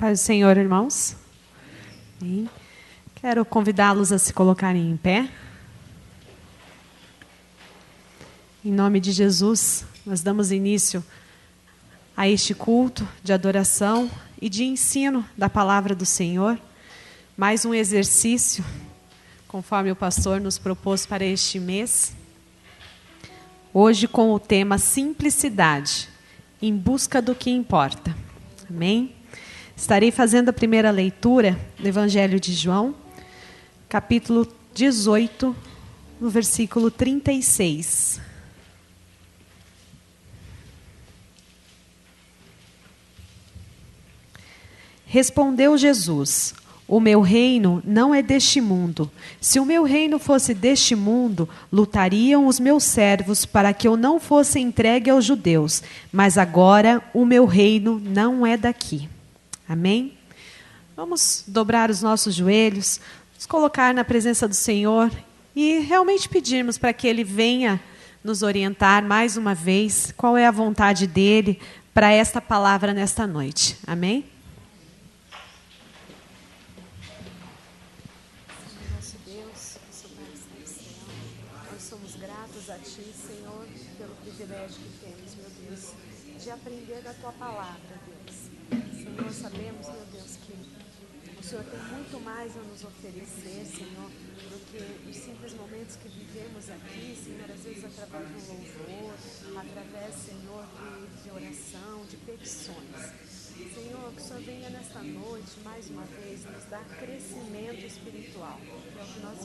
Paz do Senhor, irmãos. Amém. Quero convidá-los a se colocarem em pé. Em nome de Jesus, nós damos início a este culto de adoração e de ensino da palavra do Senhor. Mais um exercício, conforme o pastor nos propôs para este mês. Hoje com o tema Simplicidade, em busca do que importa. Amém? Estarei fazendo a primeira leitura do Evangelho de João, capítulo 18, no versículo 36. Respondeu Jesus: o meu reino não é deste mundo. Se o meu reino fosse deste mundo, lutariam os meus servos para que eu não fosse entregue aos judeus. Mas agora o meu reino não é daqui. Amém? Vamos dobrar os nossos joelhos, nos colocar na presença do Senhor e realmente pedirmos para que Ele venha nos orientar mais uma vez qual é a vontade dEle para esta palavra nesta noite. Amém? Nosso Deus, nosso Pai celestial, nós somos gratos a Ti, Senhor, pelo privilégio que temos, meu Deus, de aprender da Tua palavra, Deus. Senhor, sabemos, meu Deus, que o Senhor tem muito mais a nos oferecer, Senhor, do que os simples momentos que vivemos aqui, Senhor, às vezes através do louvor, através, Senhor, de oração, de petições. Senhor, que o Senhor venha nesta noite, mais uma vez, nos dar crescimento espiritual. É o que nós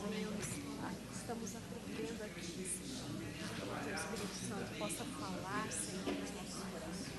estamos aprendendo aqui, Senhor. Que o Teu Espírito Santo possa falar, Senhor, nos nossos corações.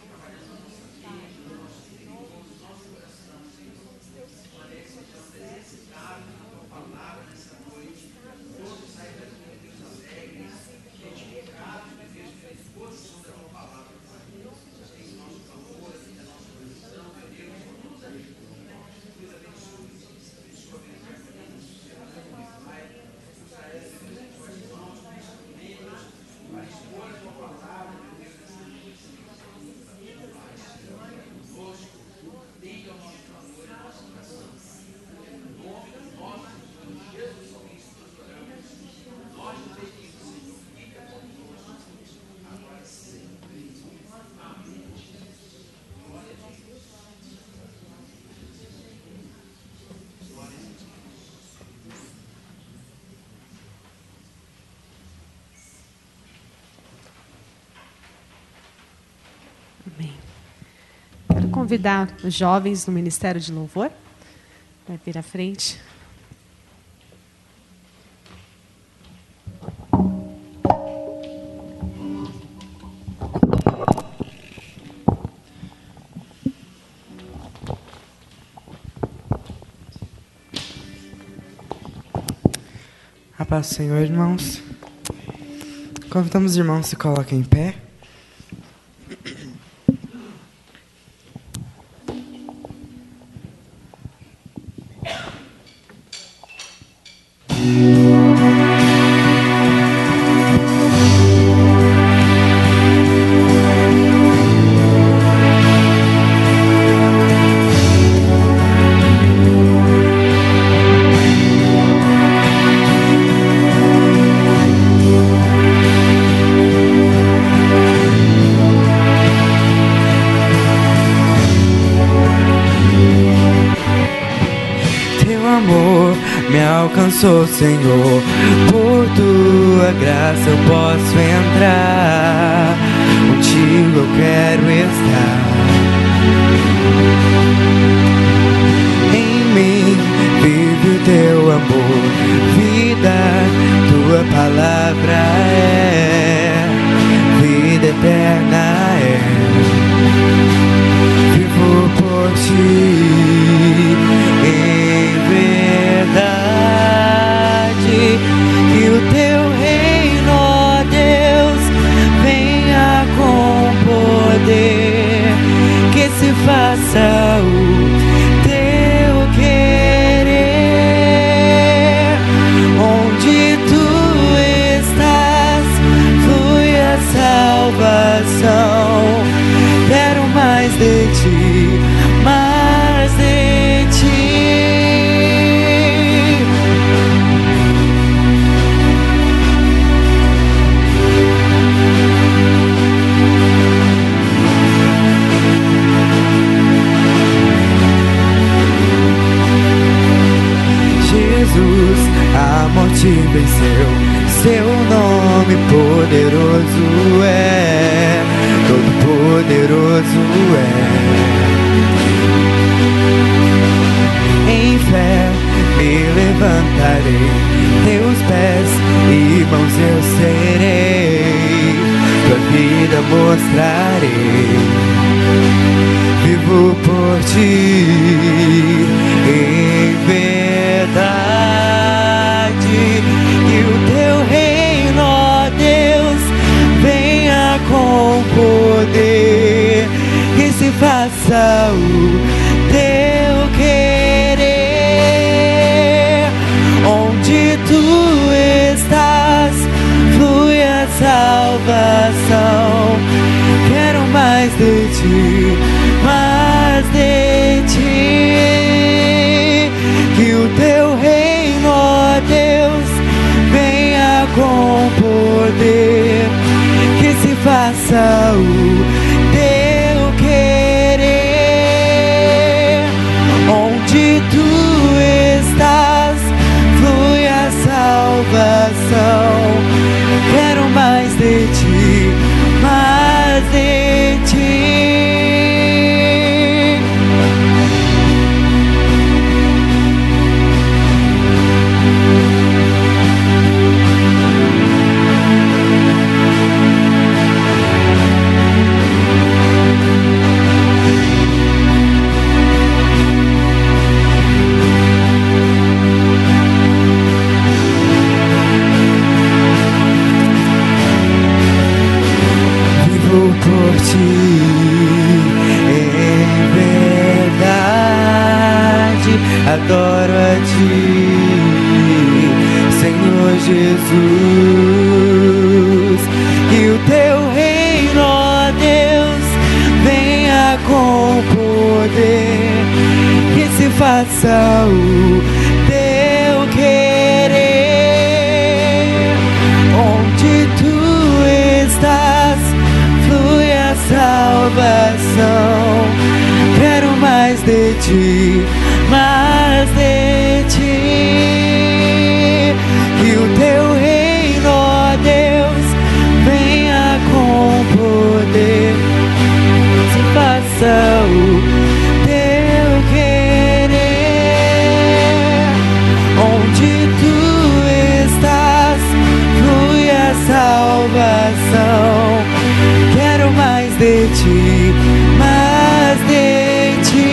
Amém. Quero convidar os jovens do Ministério de Louvor para vir à frente. A paz do Senhor, irmãos. Convidamos os irmãos a se coloquem em pé. Alcançou, Senhor, por Tua graça eu posso entrar, contigo eu quero estar. Em mim vive o Teu amor, vida, Tua palavra é vida eterna, é. Vivo por Ti em verdade. Que o Teu reino, ó Deus, venha com poder, que se faça o Teu querer. Onde Tu estás, flui a salvação. Quero mais de Ti, mais de venceu. Seu nome poderoso é, todo poderoso é. Em fé me levantarei, teus pés e mãos eu serei, tua vida mostrarei. Vivo por ti em verdade, que o teu reino, ó Deus, venha com poder, que se faça o teu querer. Onde tu estás, flui a salvação. Quero mais de ti, mais de ti. Que o teu reino, ó Deus, venha com poder, que se faça o teu querer. Onde tu estás, flui a salvação. Quero mais de ti, mais de ti. Por ti em verdade, adoro a ti, Senhor Jesus. Que o teu reino, ó Deus, venha com poder, que se faça o teu querer. Onde tu estás, flui a salvação. Quero mais de ti, mais de ti. Que o teu reino, ó Deus, venha com poder, se faça o teu querer. Onde tu estás, flui a salvação. Quero mais de ti, mais de ti.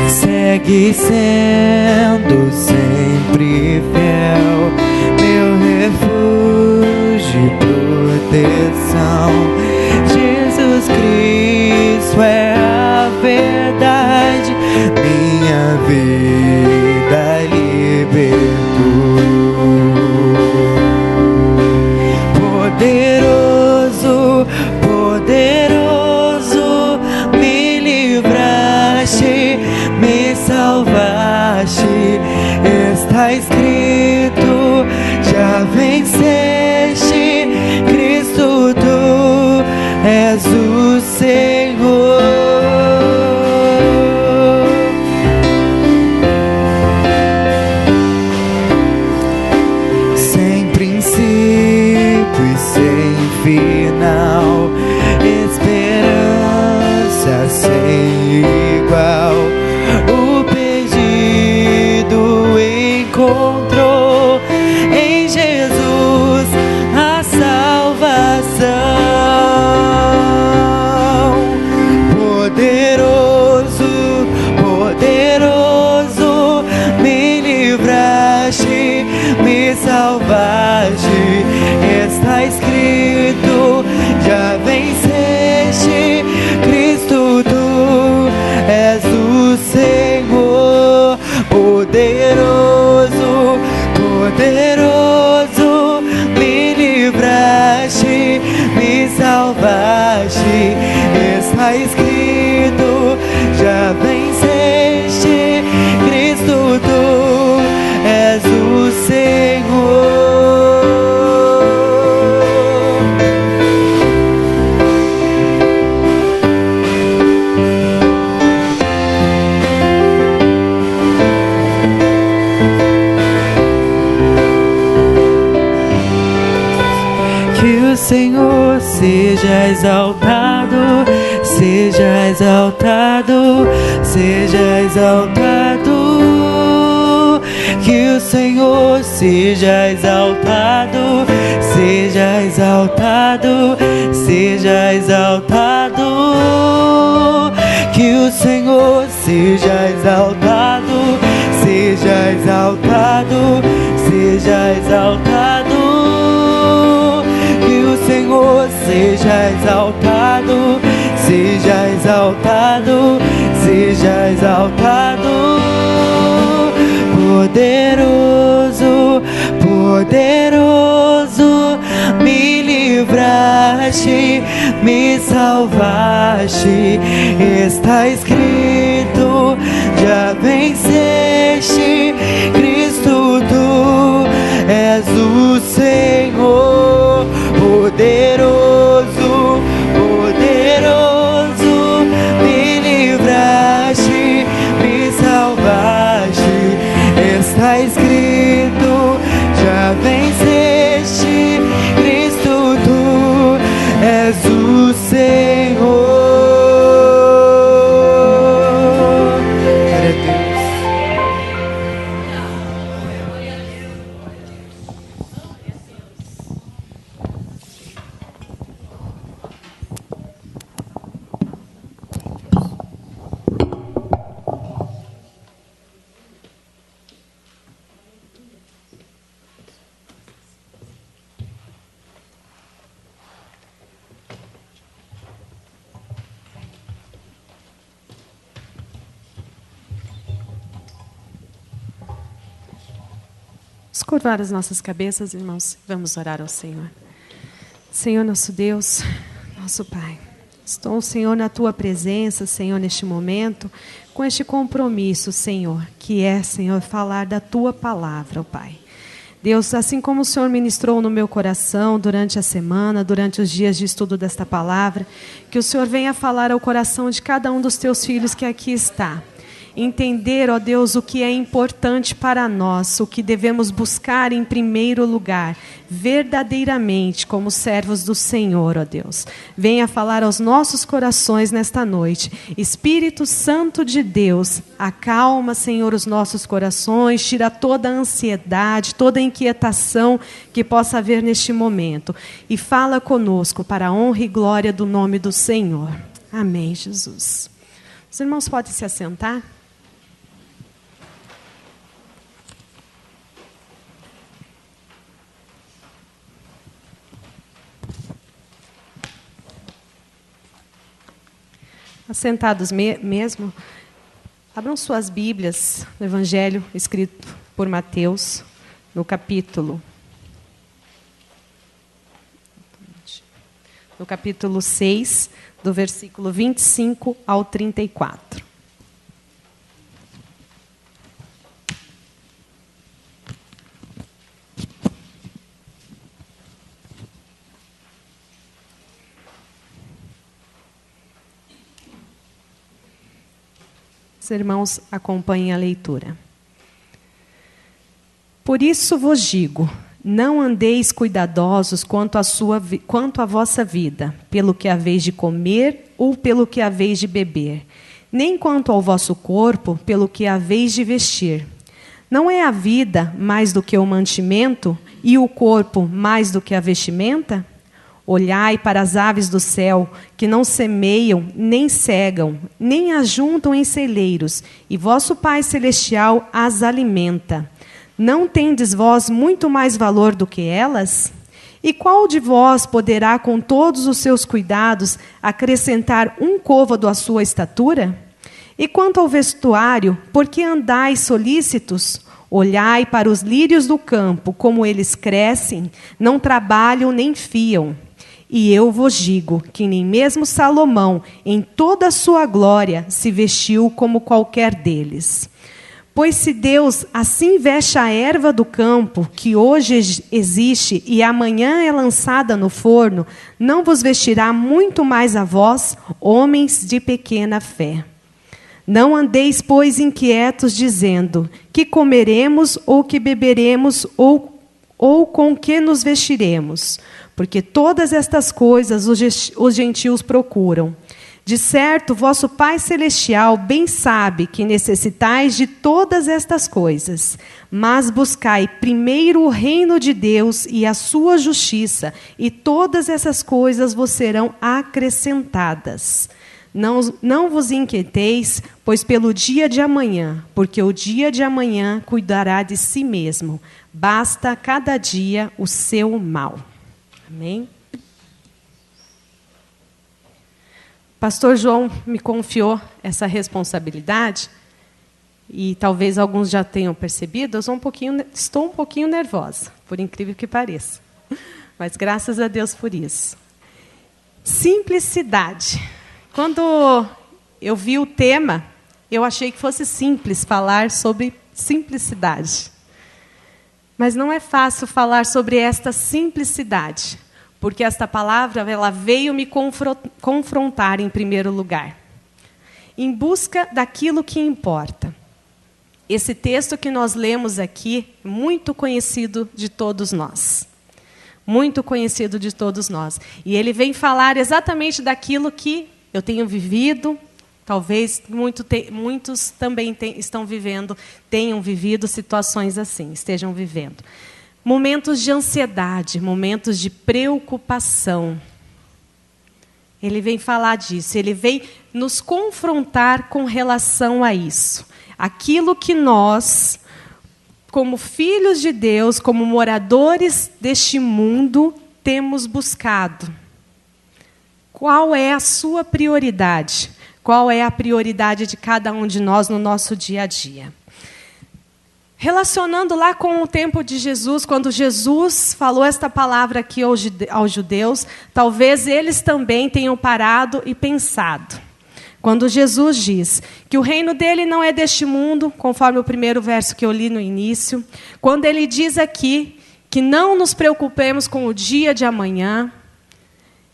Segue sendo sempre fiel, meu refúgio e proteção. Jesus Cristo é a verdade, minha vida libertou. Poderoso, poderoso, me livraste, me salvaste. Está escrito, já venceste. Cristo, tu és o Senhor. salvaste. Está escrito, já venceste. Cristo, tu és o Senhor, poderoso, poderoso. Me livraste, me salvaste. Está escrito, já venceste. Cristo, tu és o Senhor. Que o Senhor seja exaltado, seja exaltado, seja exaltado. Que o Senhor seja exaltado, seja exaltado, seja exaltado. Que o Senhor seja exaltado, seja exaltado, seja exaltado. Que o Senhor seja exaltado, seja exaltado, seja exaltado. Poderoso, poderoso, me livraste, me salvaste. Está escrito, já venceste. Cristo, tu és o Senhor, poderoso, poderoso, me livraste, me salvaste. Está escrito, já venceste. Cristo, tu és o Senhor. Glória a Deus. Vamos curvar as nossas cabeças, irmãos. Vamos orar ao Senhor. Senhor, nosso Deus, nosso Pai. Estou, Senhor, na Tua presença, Senhor, neste momento, com este compromisso, Senhor, que é, Senhor, falar da Tua palavra, ó Pai. Deus, assim como o Senhor ministrou no meu coração durante a semana, durante os dias de estudo desta palavra, que o Senhor venha falar ao coração de cada um dos Teus filhos que aqui está. Entender, ó Deus, o que é importante para nós, o que devemos buscar em primeiro lugar, verdadeiramente como servos do Senhor, ó Deus. Venha falar aos nossos corações nesta noite. Espírito Santo de Deus, acalma, Senhor, os nossos corações, tira toda a ansiedade, toda a inquietação que possa haver neste momento. E fala conosco para a honra e glória do nome do Senhor. Amém, Jesus. Os irmãos podem se assentar? Assentados mesmo, abram suas Bíblias no Evangelho escrito por Mateus, no capítulo 6, do versículo 25 ao 34. Os irmãos acompanhem a leitura. Por isso vos digo, não andeis cuidadosos quanto à vossa vida, pelo que haveis de comer ou pelo que haveis de beber, nem quanto ao vosso corpo, pelo que haveis de vestir. Não é a vida mais do que o mantimento e o corpo mais do que a vestimenta? Olhai para as aves do céu, que não semeiam, nem cegam, nem ajuntam em celeiros, e vosso Pai Celestial as alimenta. Não tendes vós muito mais valor do que elas? E qual de vós poderá, com todos os seus cuidados, acrescentar um côvado à sua estatura? E quanto ao vestuário, por que andais solícitos? Olhai para os lírios do campo, como eles crescem, não trabalham nem fiam. E eu vos digo que nem mesmo Salomão, em toda a sua glória, se vestiu como qualquer deles. Pois se Deus assim veste a erva do campo, que hoje existe e amanhã é lançada no forno, não vos vestirá muito mais a vós, homens de pequena fé. Não andeis, pois, inquietos, dizendo, que comeremos, ou que beberemos, ou com que nos vestiremos? Porque todas estas coisas os gentios procuram. De certo, vosso Pai Celestial bem sabe que necessitais de todas estas coisas. Mas buscai primeiro o reino de Deus e a sua justiça, e todas essas coisas vos serão acrescentadas. Não vos inquieteis, pois pelo dia de amanhã, porque o dia de amanhã cuidará de si mesmo. Basta cada dia o seu mal. Amém? Pastor João me confiou essa responsabilidade, e talvez alguns já tenham percebido, estou um pouquinho nervosa, por incrível que pareça. Mas graças a Deus por isso. Simplicidade. Quando eu vi o tema, eu achei que fosse simples falar sobre simplicidade. Mas não é fácil falar sobre esta simplicidade, porque esta palavra ela veio me confrontar em primeiro lugar, em busca daquilo que importa. Esse texto que nós lemos aqui, muito conhecido de todos nós. Muito conhecido de todos nós. E ele vem falar exatamente daquilo que eu tenho vivido, talvez muitos também tenham vivido situações assim, estejam vivendo. Momentos de ansiedade, momentos de preocupação. Ele vem falar disso, ele vem nos confrontar com relação a isso. Aquilo que nós, como filhos de Deus, como moradores deste mundo, temos buscado. Qual é a sua prioridade? Qual é a prioridade de cada um de nós no nosso dia a dia? Relacionando lá com o tempo de Jesus, quando Jesus falou esta palavra aqui aos judeus, talvez eles também tenham parado e pensado. Quando Jesus diz que o reino dele não é deste mundo, conforme o primeiro verso que eu li no início, quando ele diz aqui que não nos preocupemos com o dia de amanhã,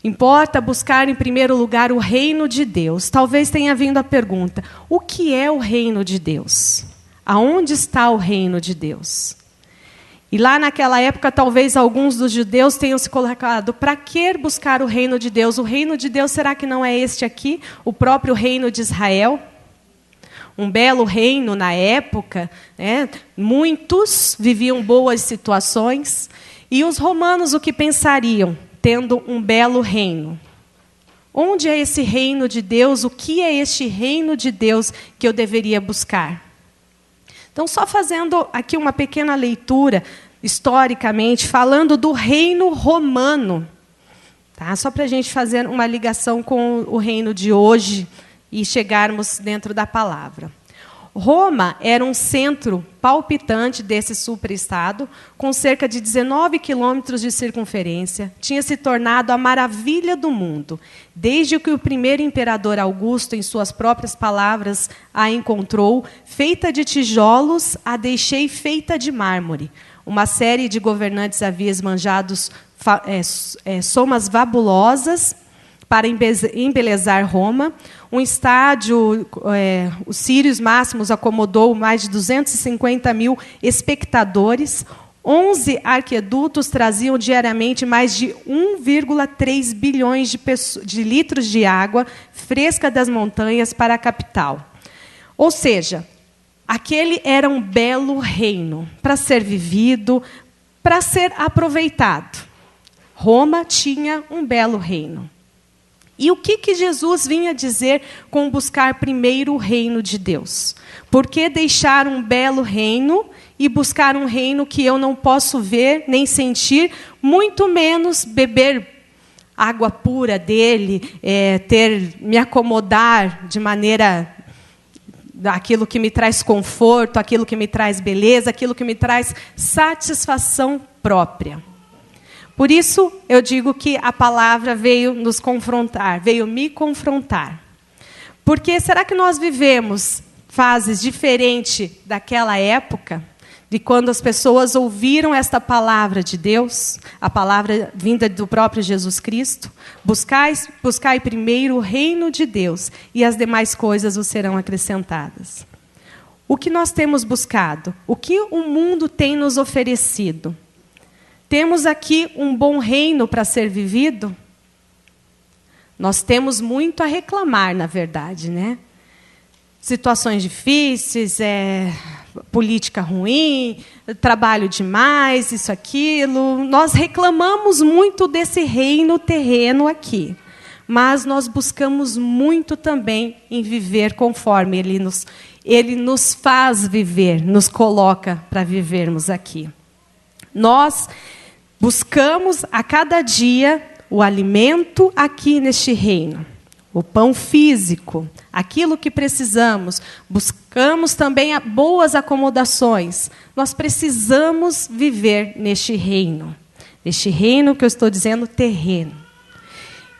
importa buscar em primeiro lugar o reino de Deus. Talvez tenha vindo a pergunta, o que é o reino de Deus? Aonde está o reino de Deus? E lá naquela época, talvez alguns dos judeus tenham se colocado, para que buscar o reino de Deus? O reino de Deus, será que não é este aqui? O próprio reino de Israel? Um belo reino na época, né? Muitos viviam boas situações. E os romanos o que pensariam, tendo um belo reino? Onde é esse reino de Deus? O que é este reino de Deus que eu deveria buscar? Então, só fazendo aqui uma pequena leitura, historicamente, falando do reino romano. Tá? Só para a gente fazer uma ligação com o reino de hoje e chegarmos dentro da palavra. Roma era um centro palpitante desse superestado, com cerca de 19 quilômetros de circunferência, tinha se tornado a maravilha do mundo, desde que o primeiro imperador Augusto, em suas próprias palavras, a encontrou, feita de tijolos, a deixei feita de mármore. Uma série de governantes havia esbanjado somas fabulosas para embelezar Roma. Um estádio, os Sírios Máximos, acomodou mais de 250 mil espectadores. 11 arquedutos traziam diariamente mais de 1,3 bilhões de litros de água fresca das montanhas para a capital. Ou seja, aquele era um belo reino para ser vivido, para ser aproveitado. Roma tinha um belo reino. E o que Jesus vinha dizer com buscar primeiro o reino de Deus? Por que deixar um belo reino e buscar um reino que eu não posso ver nem sentir, muito menos beber água pura dele, me acomodar de maneira aquilo que me traz conforto, aquilo que me traz beleza, aquilo que me traz satisfação própria. Por isso, eu digo que a palavra veio nos confrontar, veio me confrontar. Porque será que nós vivemos fases diferentes daquela época, de quando as pessoas ouviram esta palavra de Deus, a palavra vinda do próprio Jesus Cristo? Buscai primeiro o reino de Deus, e as demais coisas vos serão acrescentadas. O que nós temos buscado? O que o mundo tem nos oferecido? Temos aqui um bom reino para ser vivido? Nós temos muito a reclamar, na verdade, né? Situações difíceis, política ruim, trabalho demais, isso, aquilo. Nós reclamamos muito desse reino terreno aqui. Mas nós buscamos muito também em viver conforme Ele nos faz viver, nos coloca para vivermos aqui. Nós buscamos a cada dia o alimento aqui neste reino. O pão físico, aquilo que precisamos. Buscamos também boas acomodações. Nós precisamos viver neste reino. Neste reino que eu estou dizendo, terreno.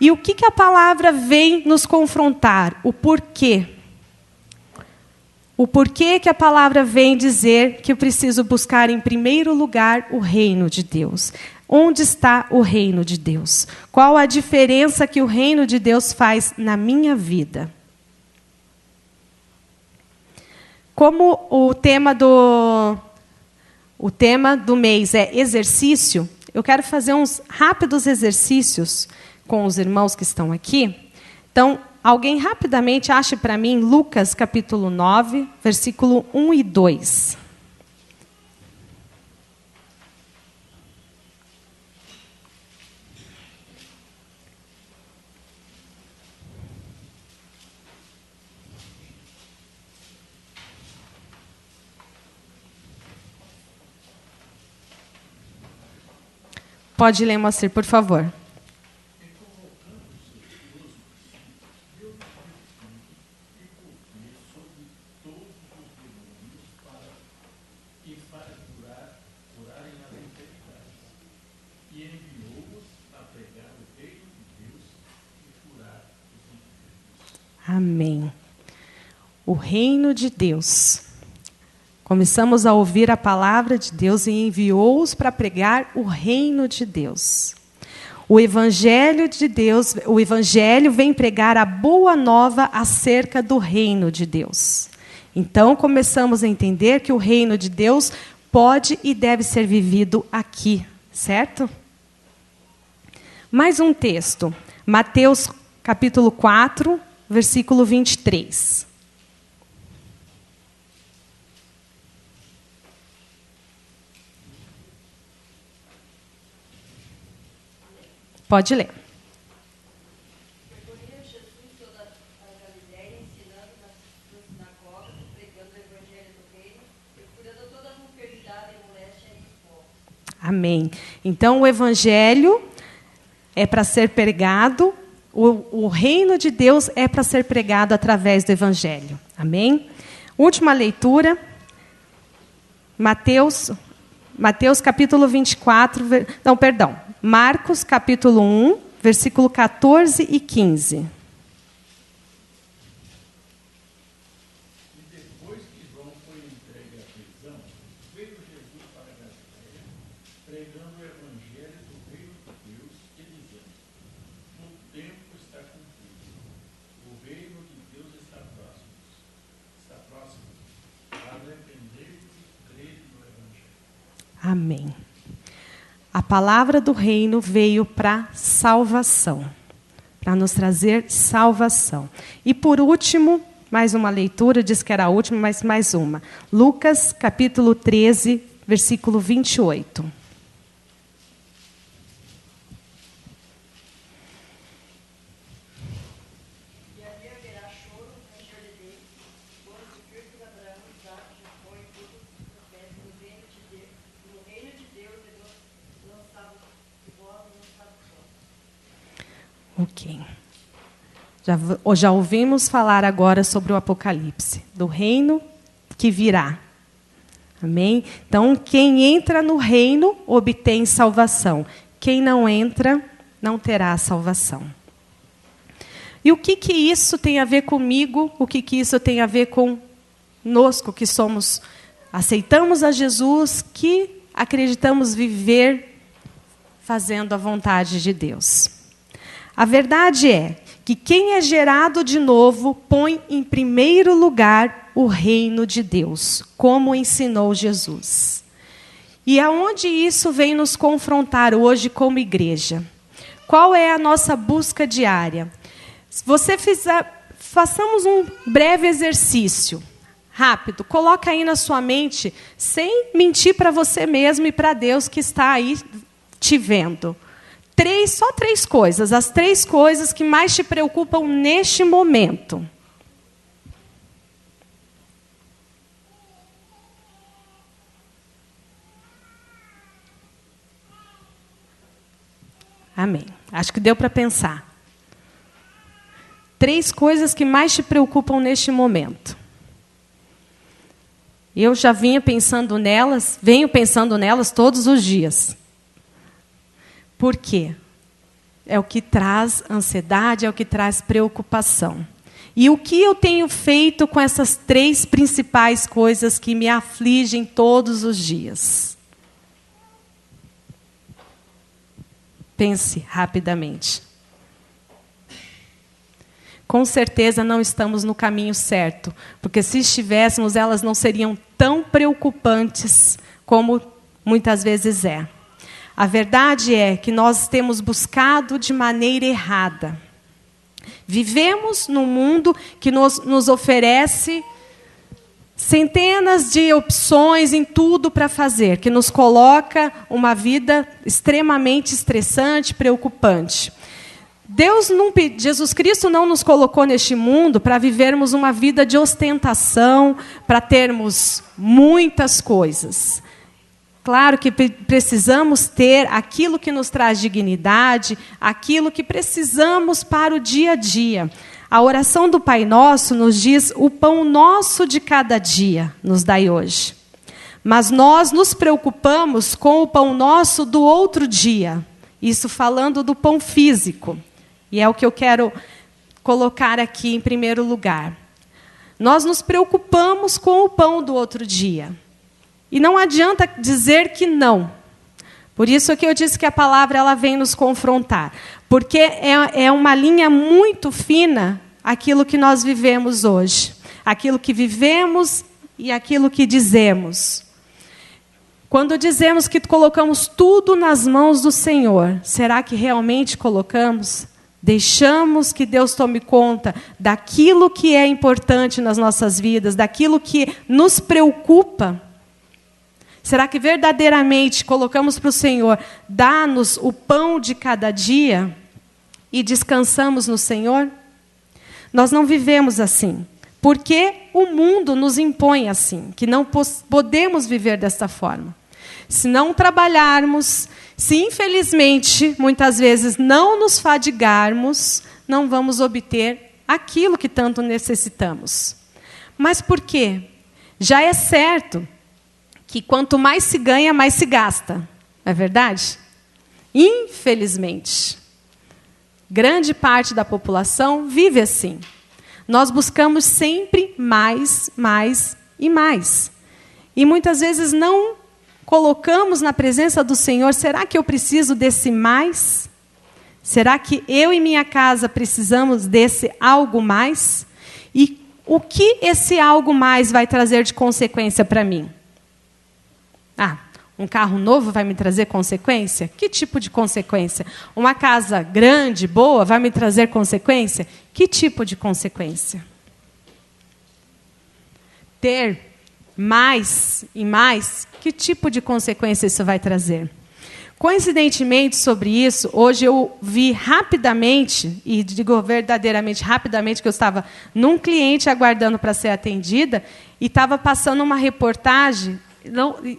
E o que a palavra vem nos confrontar? O porquê. O porquê que a palavra vem dizer que eu preciso buscar em primeiro lugar o reino de Deus. Onde está o reino de Deus? Qual a diferença que o reino de Deus faz na minha vida? Como o tema do mês é exercício, eu quero fazer uns rápidos exercícios com os irmãos que estão aqui. Então, alguém rapidamente ache para mim Lucas capítulo 9, versículo 1 e 2. Pode ler, Moacir, por favor. Amém. O reino de Deus. Começamos a ouvir a palavra de Deus e enviou-os para pregar o reino de Deus. O evangelho de Deus, o evangelho vem pregar a boa nova acerca do reino de Deus. Então começamos a entender que o reino de Deus pode e deve ser vivido aqui, certo? Mais um texto. Mateus capítulo 4, versículo 23. Pode ler. Percorria Jesus toda a Galiléia, ensinando nas sinagogas, pregando o evangelho do reino e curando toda a enfermidade e moléstia entre os povos. Amém. Então, o evangelho é para ser pregado, o reino de Deus é para ser pregado através do evangelho. Amém? Última leitura, Mateus capítulo 24, Marcos capítulo 1, versículo 14 e 15. Amém. A palavra do reino veio para salvação, para nos trazer salvação. E por último, mais uma leitura, diz que era a última, mas mais uma. Lucas, capítulo 13, versículo 28. Ok. Já ouvimos falar agora sobre o Apocalipse, do reino que virá. Amém? Então, quem entra no reino obtém salvação. Quem não entra, não terá salvação. E o que isso tem a ver comigo? O que isso tem a ver conosco, que aceitamos a Jesus, que acreditamos viver fazendo a vontade de Deus? A verdade é que quem é gerado de novo põe em primeiro lugar o reino de Deus, como ensinou Jesus. E aonde isso vem nos confrontar hoje como igreja? Qual é a nossa busca diária? Se você façamos um breve exercício, rápido, coloca aí na sua mente, sem mentir para você mesmo e para Deus que está aí te vendo. Só três coisas, as 3 coisas que mais te preocupam neste momento. Amém. Acho que deu para pensar. 3 coisas que mais te preocupam neste momento. Eu já venho pensando nelas todos os dias. Por quê? É o que traz ansiedade, é o que traz preocupação. E o que eu tenho feito com essas 3 principais coisas que me afligem todos os dias? Pense rapidamente. Com certeza não estamos no caminho certo, porque se estivéssemos, elas não seriam tão preocupantes como muitas vezes é. A verdade é que nós temos buscado de maneira errada. Vivemos num mundo que nos oferece centenas de opções em tudo para fazer, que nos coloca uma vida extremamente estressante, preocupante. Jesus Cristo não nos colocou neste mundo para vivermos uma vida de ostentação, para termos muitas coisas. Claro que precisamos ter aquilo que nos traz dignidade, aquilo que precisamos para o dia a dia. A oração do Pai Nosso nos diz: o pão nosso de cada dia nos dai hoje. Mas nós nos preocupamos com o pão nosso do outro dia. Isso falando do pão físico. E é o que eu quero colocar aqui em primeiro lugar. Nós nos preocupamos com o pão do outro dia. E não adianta dizer que não. Por isso que eu disse que a palavra ela vem nos confrontar. Porque é uma linha muito fina aquilo que nós vivemos hoje. Aquilo que vivemos e aquilo que dizemos. Quando dizemos que colocamos tudo nas mãos do Senhor, será que realmente colocamos? Deixamos que Deus tome conta daquilo que é importante nas nossas vidas, daquilo que nos preocupa? Será que verdadeiramente colocamos para o Senhor, dá-nos o pão de cada dia e descansamos no Senhor? Nós não vivemos assim, porque o mundo nos impõe assim, que não podemos viver desta forma. Se não trabalharmos, se infelizmente, muitas vezes, não nos fadigarmos, não vamos obter aquilo que tanto necessitamos. Mas por quê? Já é certo que quanto mais se ganha, mais se gasta. Não é verdade? Infelizmente. Grande parte da população vive assim. Nós buscamos sempre mais, mais e mais. E muitas vezes não colocamos na presença do Senhor, será que eu preciso desse mais? Será que eu e minha casa precisamos desse algo mais? E o que esse algo mais vai trazer de consequência para mim? Um carro novo vai me trazer consequência? Que tipo de consequência? Uma casa grande, boa, vai me trazer consequência? Que tipo de consequência? Ter mais e mais, que tipo de consequência isso vai trazer? Coincidentemente, sobre isso, hoje eu vi rapidamente, e digo verdadeiramente rapidamente, que eu estava num cliente aguardando para ser atendida, e estava passando uma reportagem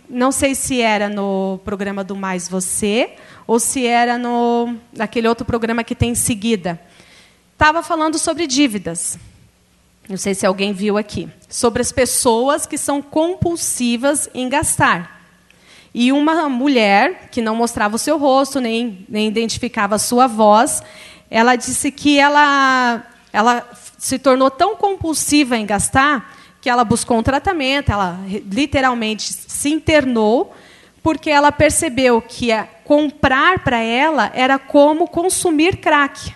não sei se era no programa do Mais Você ou se era naquele outro programa que tem em seguida. Estava falando sobre dívidas. Não sei se alguém viu aqui. Sobre as pessoas que são compulsivas em gastar. E uma mulher, que não mostrava o seu rosto, nem identificava a sua voz, ela disse que ela se tornou tão compulsiva em gastar que ela buscou um tratamento, ela literalmente se internou, porque ela percebeu que comprar para ela era como consumir crack.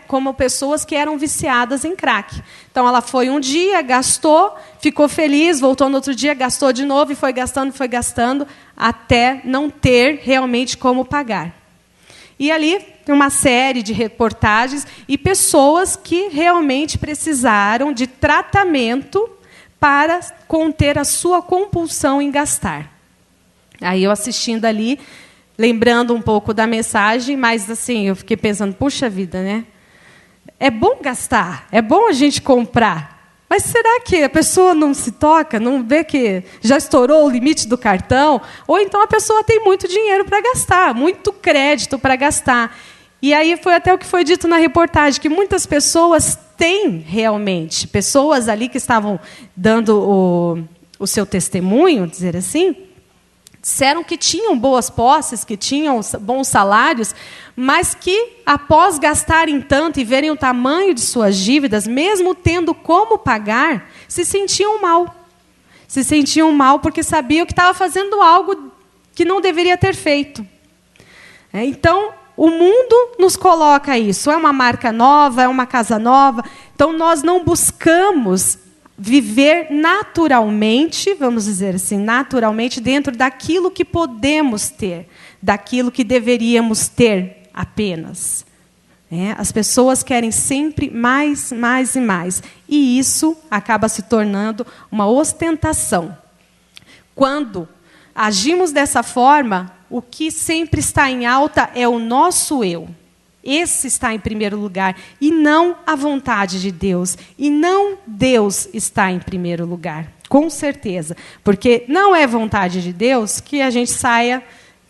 Como pessoas que eram viciadas em crack. Então, ela foi um dia, gastou, ficou feliz, voltou no outro dia, gastou de novo, e foi gastando, até não ter realmente como pagar. E ali tem uma série de reportagens e pessoas que realmente precisaram de tratamento para conter a sua compulsão em gastar. Aí, eu assistindo ali, lembrando um pouco da mensagem, mas assim, eu fiquei pensando, puxa vida, né? É bom gastar, é bom a gente comprar, mas será que a pessoa não se toca, não vê que já estourou o limite do cartão? Ou então a pessoa tem muito dinheiro para gastar, muito crédito para gastar. E aí foi até o que foi dito na reportagem, que muitas pessoas têm realmente, pessoas ali que estavam dando o seu testemunho, dizer assim, disseram que tinham boas posses, que tinham bons salários, mas que, após gastarem tanto e verem o tamanho de suas dívidas, mesmo tendo como pagar, se sentiam mal. Se sentiam mal porque sabiam que estava fazendo algo que não deveria ter feito. Então, o mundo nos coloca isso. É uma marca nova, é uma casa nova. Então, nós não buscamos viver naturalmente, vamos dizer assim, naturalmente, dentro daquilo que podemos ter, daquilo que deveríamos ter apenas. As pessoas querem sempre mais, mais e mais. E isso acaba se tornando uma ostentação. Quando agimos dessa forma, o que sempre está em alta é o nosso eu. Esse está em primeiro lugar, e não a vontade de Deus. E não Deus está em primeiro lugar, com certeza. Porque não é vontade de Deus que a gente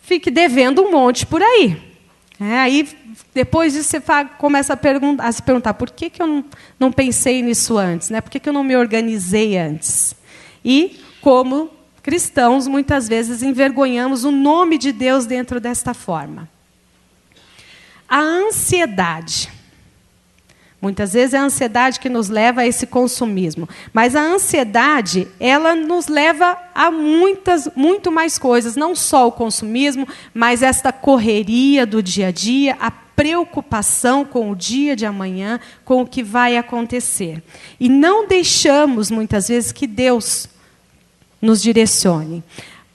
fique devendo um monte por aí. Aí, depois disso, você começa a se perguntar, por que eu não pensei nisso antes? Né? Por que eu não me organizei antes? E, como cristãos, muitas vezes envergonhamos o nome de Deus dentro desta forma. A ansiedade. Muitas vezes é a ansiedade que nos leva a esse consumismo. Mas a ansiedade, ela nos leva a muito mais coisas. Não só o consumismo, mas esta correria do dia a dia, a preocupação com o dia de amanhã, com o que vai acontecer. E não deixamos, muitas vezes, que Deus nos direcione.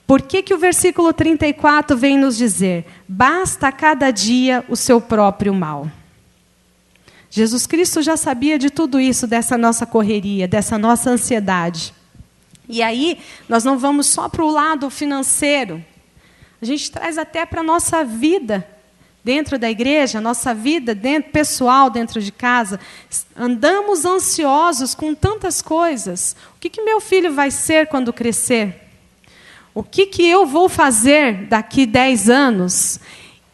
Por que o versículo 34 vem nos dizer: basta a cada dia o seu próprio mal? Jesus Cristo já sabia de tudo isso, dessa nossa correria, dessa nossa ansiedade. E aí, nós não vamos só para o lado financeiro. A gente traz até para a nossa vida, dentro da igreja, nossa vida pessoal, dentro de casa. Andamos ansiosos com tantas coisas. O que meu filho vai ser quando crescer? O que eu vou fazer daqui 10 anos?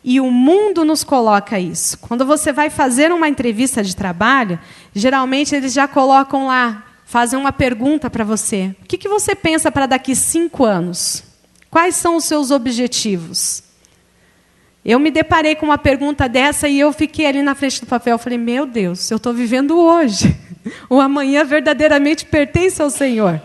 E o mundo nos coloca isso. Quando você vai fazer uma entrevista de trabalho, geralmente eles já colocam lá, fazem uma pergunta para você. O que você pensa para daqui 5 anos? Quais são os seus objetivos? Eu me deparei com uma pergunta dessa e eu fiquei ali na frente do papel. Eu falei, meu Deus, eu estou vivendo hoje. O amanhã verdadeiramente pertence ao Senhor.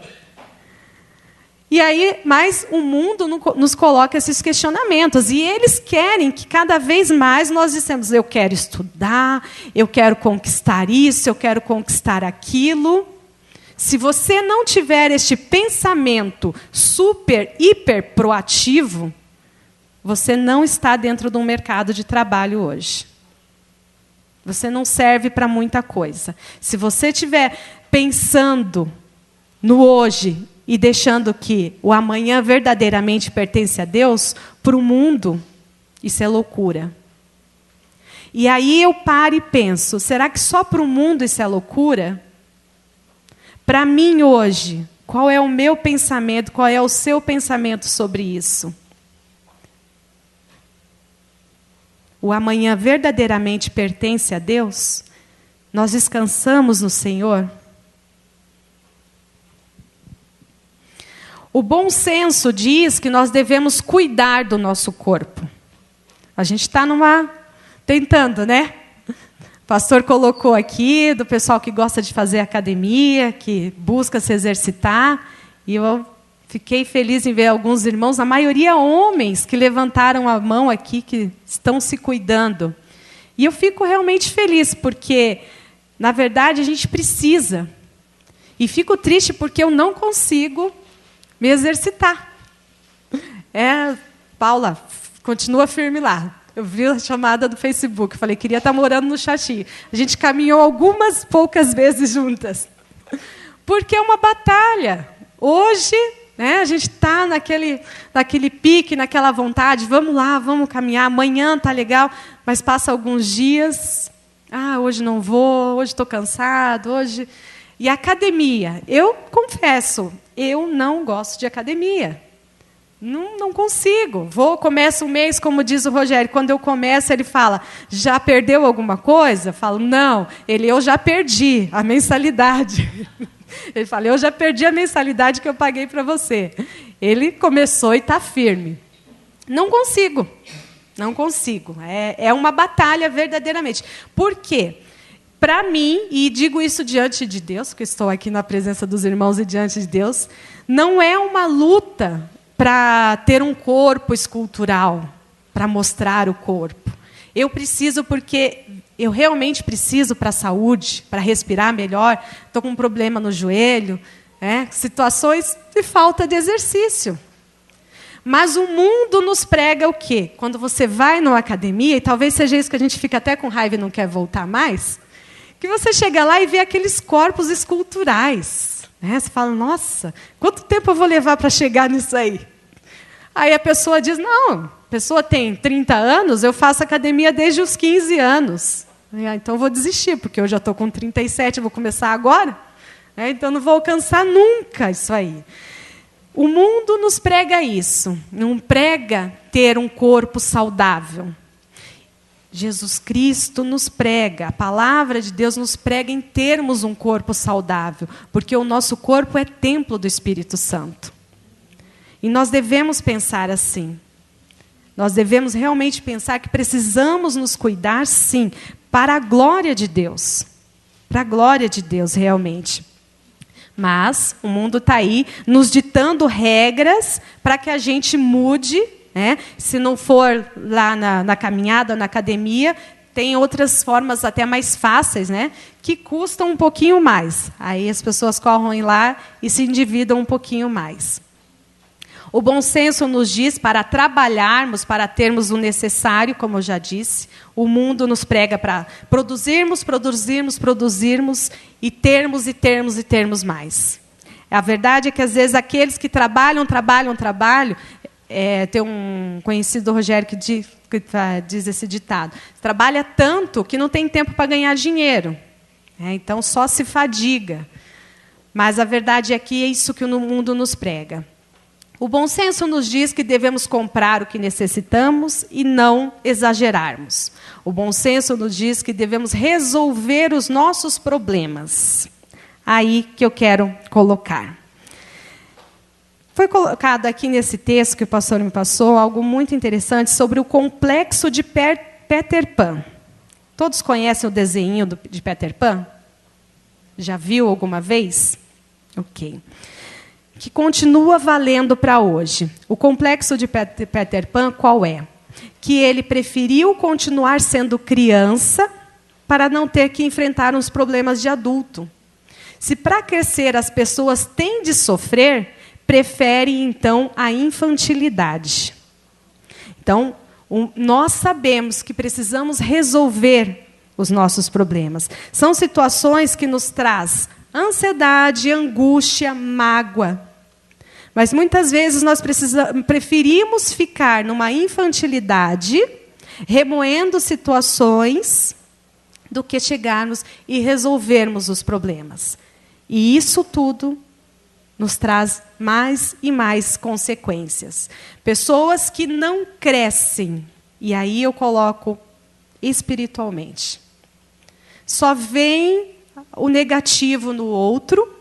E aí, mas o mundo nos coloca esses questionamentos. E eles querem que cada vez mais nós dissemos, eu quero estudar, eu quero conquistar isso, eu quero conquistar aquilo. Se você não tiver este pensamento super, hiper proativo, você não está dentro de um mercado de trabalho hoje. Você não serve para muita coisa. Se você estiver pensando no hoje e deixando que o amanhã verdadeiramente pertence a Deus, para o mundo, isso é loucura. E aí eu paro e penso, será que só para o mundo isso é loucura? Para mim hoje, Qual é o meu pensamento? Qual é o seu pensamento sobre isso? O amanhã verdadeiramente pertence a Deus? Nós descansamos no Senhor? O bom senso diz que nós devemos cuidar do nosso corpo. A gente está tentando, né? O pastor colocou aqui, do pessoal que gosta de fazer academia, que busca se exercitar. E eu fiquei feliz em ver alguns irmãos, a maioria homens, que levantaram a mão aqui, que estão se cuidando. E eu fico realmente feliz, porque, na verdade, a gente precisa. E fico triste porque eu não consigo me exercitar. Paula, continua firme lá. Eu vi a chamada do Facebook, falei, queria estar morando no Xaxim. A gente caminhou algumas poucas vezes juntas. Porque é uma batalha. Hoje, né, a gente está naquele pique, naquela vontade, vamos lá, vamos caminhar, amanhã está legal, mas passa alguns dias, hoje não vou, hoje estou cansado, hoje... E a academia, eu confesso, eu não gosto de academia. Não consigo. Começo o mês, como diz o Rogério, quando eu começo, ele fala, já perdeu alguma coisa? Eu falo, não. Eu já perdi a mensalidade. Ele fala, eu já perdi a mensalidade que eu paguei para você. Ele começou e está firme. Não consigo. Não consigo. É uma batalha verdadeiramente. Por quê? Para mim, e digo isso diante de Deus, porque estou aqui na presença dos irmãos e diante de Deus, não é uma luta para ter um corpo escultural, para mostrar o corpo. Eu preciso porque eu realmente preciso para a saúde, para respirar melhor. Estou com um problema no joelho, situações de falta de exercício. Mas o mundo nos prega o quê? Quando você vai numa academia, e talvez seja isso que a gente fica até com raiva e não quer voltar mais, que você chega lá e vê aqueles corpos esculturais. Você fala, nossa, quanto tempo eu vou levar para chegar nisso aí? Aí a pessoa diz, não, a pessoa tem 30 anos, eu faço academia desde os 15 anos. Então eu vou desistir, porque eu já estou com 37, vou começar agora. Então não vou alcançar nunca isso aí. O mundo nos prega isso, não prega ter um corpo saudável. Jesus Cristo nos prega, a palavra de Deus nos prega em termos um corpo saudável, porque o nosso corpo é templo do Espírito Santo. E nós devemos pensar assim. Nós devemos realmente pensar que precisamos nos cuidar, sim, para a glória de Deus. Para a glória de Deus, realmente. Mas o mundo está aí nos ditando regras para que a gente mude. Se não for lá na caminhada, na academia, tem outras formas até mais fáceis, que custam um pouquinho mais. Aí as pessoas correm lá e se endividam um pouquinho mais. O bom senso nos diz para trabalharmos, para termos o necessário, como eu já disse. O mundo nos prega para produzirmos e termos mais. A verdade é que, às vezes, aqueles que trabalham, tem um conhecido, Rogério, que diz esse ditado. Trabalha tanto que não tem tempo para ganhar dinheiro. Então, só se fadiga. Mas a verdade é que é isso que o mundo nos prega. O bom senso nos diz que devemos comprar o que necessitamos e não exagerarmos. O bom senso nos diz que devemos resolver os nossos problemas. Aí que eu quero colocar. Foi colocado aqui nesse texto que o pastor me passou algo muito interessante sobre o complexo de Peter Pan. Todos conhecem o desenho de Peter Pan? Já viu alguma vez? Ok. Que continua valendo para hoje. O complexo de Peter Pan qual é? Que ele preferiu continuar sendo criança para não ter que enfrentar os problemas de adulto. Se para crescer as pessoas têm de sofrer, prefere, então, a infantilidade. Então, nós sabemos que precisamos resolver os nossos problemas. São situações que nos traz ansiedade, angústia, mágoa. Mas, muitas vezes, nós preferimos ficar numa infantilidade, remoendo situações, do que chegarmos e resolvermos os problemas. E isso tudo nos traz mais e mais consequências. Pessoas que não crescem, e aí eu coloco espiritualmente. Só vem o negativo no outro,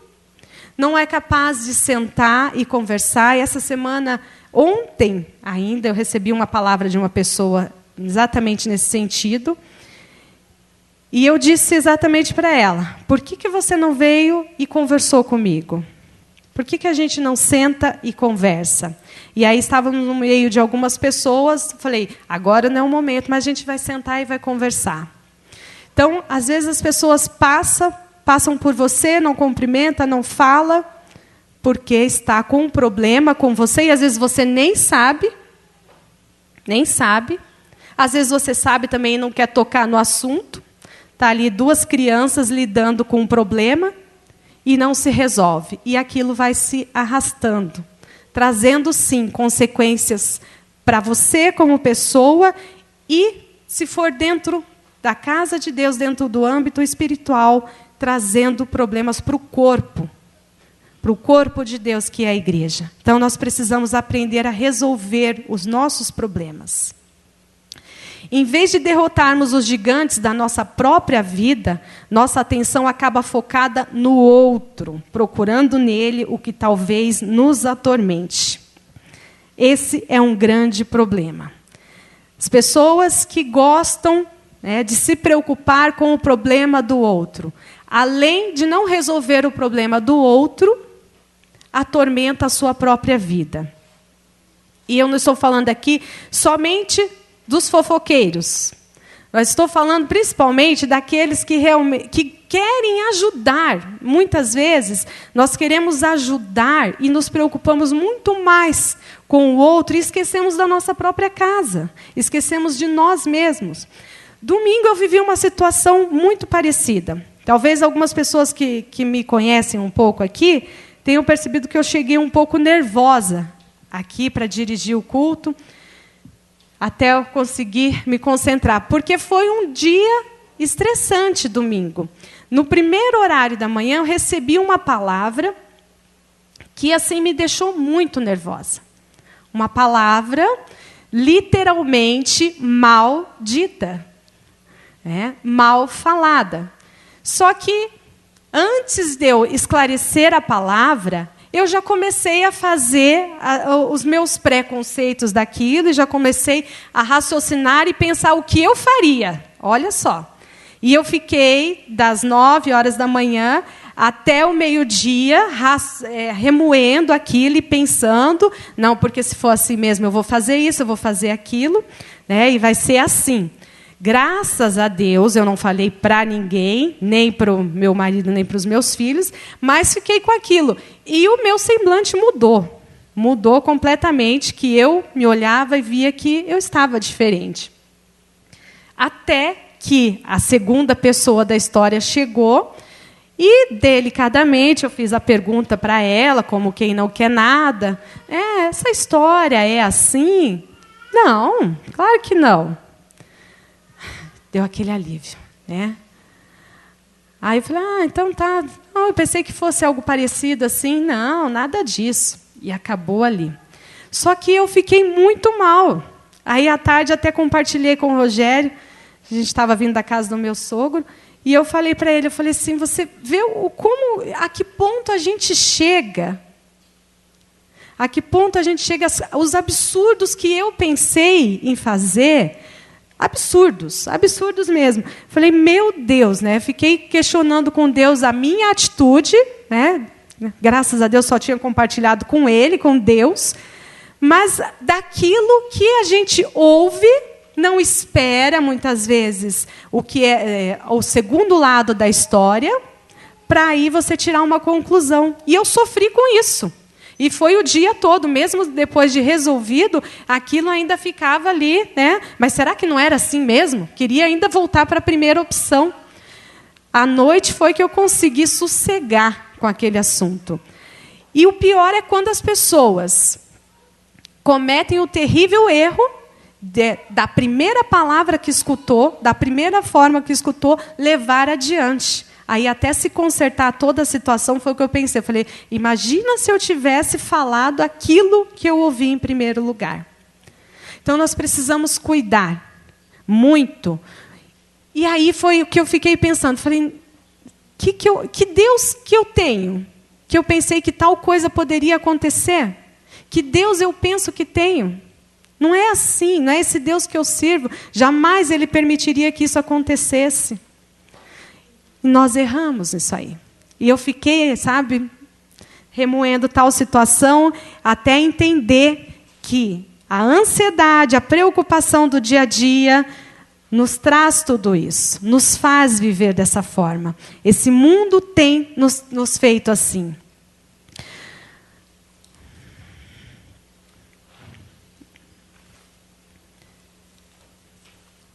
não é capaz de sentar e conversar. E essa semana, ontem ainda, eu recebi uma palavra de uma pessoa exatamente nesse sentido. E eu disse exatamente para ela: por que você não veio e conversou comigo? Por que a gente não senta e conversa? E aí estávamos no meio de algumas pessoas, falei, agora não é o momento, mas a gente vai sentar e vai conversar. Então, às vezes as pessoas passam por você, não cumprimenta, não fala, porque está com um problema com você, e às vezes você nem sabe. Às vezes você sabe também e não quer tocar no assunto. Está ali 2 crianças lidando com um problema e não se resolve. E aquilo vai se arrastando, trazendo, sim, consequências para você como pessoa e, se for dentro da casa de Deus, dentro do âmbito espiritual, trazendo problemas para o corpo de Deus, que é a igreja. Então, nós precisamos aprender a resolver os nossos problemas. Em vez de derrotarmos os gigantes da nossa própria vida, nossa atenção acaba focada no outro, procurando nele o que talvez nos atormente. Esse é um grande problema. As pessoas que gostam, de se preocupar com o problema do outro, além de não resolver o problema do outro, atormenta a sua própria vida. E eu não estou falando aqui somente dos fofoqueiros. Mas estou falando principalmente daqueles que querem ajudar. Muitas vezes, nós queremos ajudar e nos preocupamos muito mais com o outro e esquecemos da nossa própria casa. Esquecemos de nós mesmos. Domingo eu vivi uma situação muito parecida. Talvez algumas pessoas que me conhecem um pouco aqui tenham percebido que eu cheguei um pouco nervosa aqui para dirigir o culto, até eu conseguir me concentrar, porque foi um dia estressante domingo. No primeiro horário da manhã, eu recebi uma palavra que assim me deixou muito nervosa. Uma palavra literalmente maldita, mal falada. Só que, antes de eu esclarecer a palavra, eu já comecei a fazer os meus preconceitos daquilo, e já comecei a raciocinar e pensar o que eu faria. Olha só. E eu fiquei das 9 horas da manhã até o meio-dia, remoendo aquilo e pensando, não, porque se for assim mesmo, eu vou fazer isso, eu vou fazer aquilo, e vai ser assim. Graças a Deus, eu não falei para ninguém, nem para o meu marido, nem para os meus filhos, mas fiquei com aquilo. E o meu semblante mudou. Mudou completamente, que eu me olhava e via que eu estava diferente. Até que a segunda pessoa da história chegou e, delicadamente, eu fiz a pergunta para ela, como quem não quer nada. Essa história é assim? Não, claro que não. Deu aquele alívio, Aí eu falei, então tá. Não, eu pensei que fosse algo parecido assim. Não, nada disso. E acabou ali. Só que eu fiquei muito mal. Aí, à tarde, até compartilhei com o Rogério. A gente estava vindo da casa do meu sogro. E eu falei para ele, assim, você vê a que ponto a gente chega? A que ponto a gente chega? Os absurdos que eu pensei em fazer... Absurdos mesmo. Falei, meu Deus, Fiquei questionando com Deus a minha atitude, Graças a Deus só tinha compartilhado com Ele, com Deus, mas daquilo que a gente ouve, não espera muitas vezes o que é o segundo lado da história, para aí você tirar uma conclusão. E eu sofri com isso. E foi o dia todo, mesmo depois de resolvido, aquilo ainda ficava ali, Mas será que não era assim mesmo? Queria ainda voltar para a primeira opção. À noite foi que eu consegui sossegar com aquele assunto. E o pior é quando as pessoas cometem o terrível erro da primeira palavra que escutou, da primeira forma que escutou, levar adiante. Aí até se consertar toda a situação foi o que eu pensei. Eu falei, imagina se eu tivesse falado aquilo que eu ouvi em primeiro lugar. Então nós precisamos cuidar muito. E aí foi o que eu fiquei pensando. Falei, que Deus que eu tenho? Que eu pensei que tal coisa poderia acontecer? Que Deus eu penso que tenho? Não é assim, não é esse Deus que eu sirvo. Jamais Ele permitiria que isso acontecesse. E nós erramos nisso aí. E eu fiquei, remoendo tal situação até entender que a ansiedade, a preocupação do dia a dia nos traz tudo isso, nos faz viver dessa forma. Esse mundo tem nos feito assim.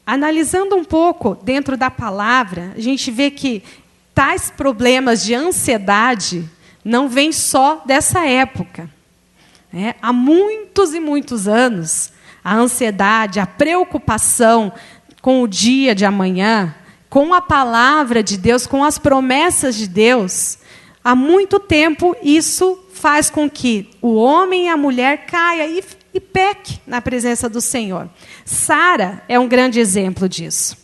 Analisando um pouco dentro da palavra, a gente vê que tais problemas de ansiedade não vêm só dessa época. Há muitos e muitos anos, a ansiedade, a preocupação com o dia de amanhã, com a palavra de Deus, com as promessas de Deus, há muito tempo isso faz com que o homem e a mulher caia e peque na presença do Senhor. Sara é um grande exemplo disso.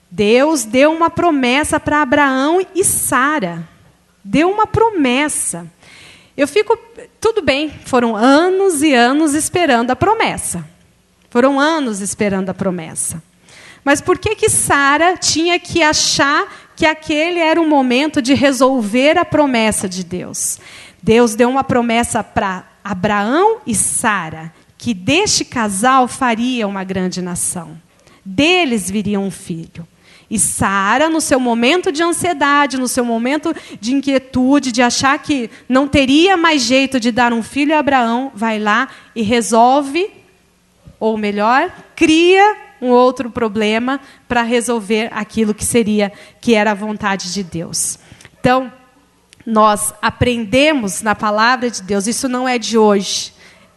Deus deu uma promessa para Abraão e Sara. Deu uma promessa. Tudo bem, foram anos e anos esperando a promessa. Foram anos esperando a promessa. Mas por que Sara tinha que achar que aquele era o momento de resolver a promessa de Deus? Deus deu uma promessa para Abraão e Sara, que deste casal faria uma grande nação. Deles viria um filho. E Sara, no seu momento de ansiedade, no seu momento de inquietude, de achar que não teria mais jeito de dar um filho a Abraão, vai lá e resolve, ou melhor, cria um outro problema para resolver aquilo que era a vontade de Deus. Então, nós aprendemos na palavra de Deus, isso não é de hoje,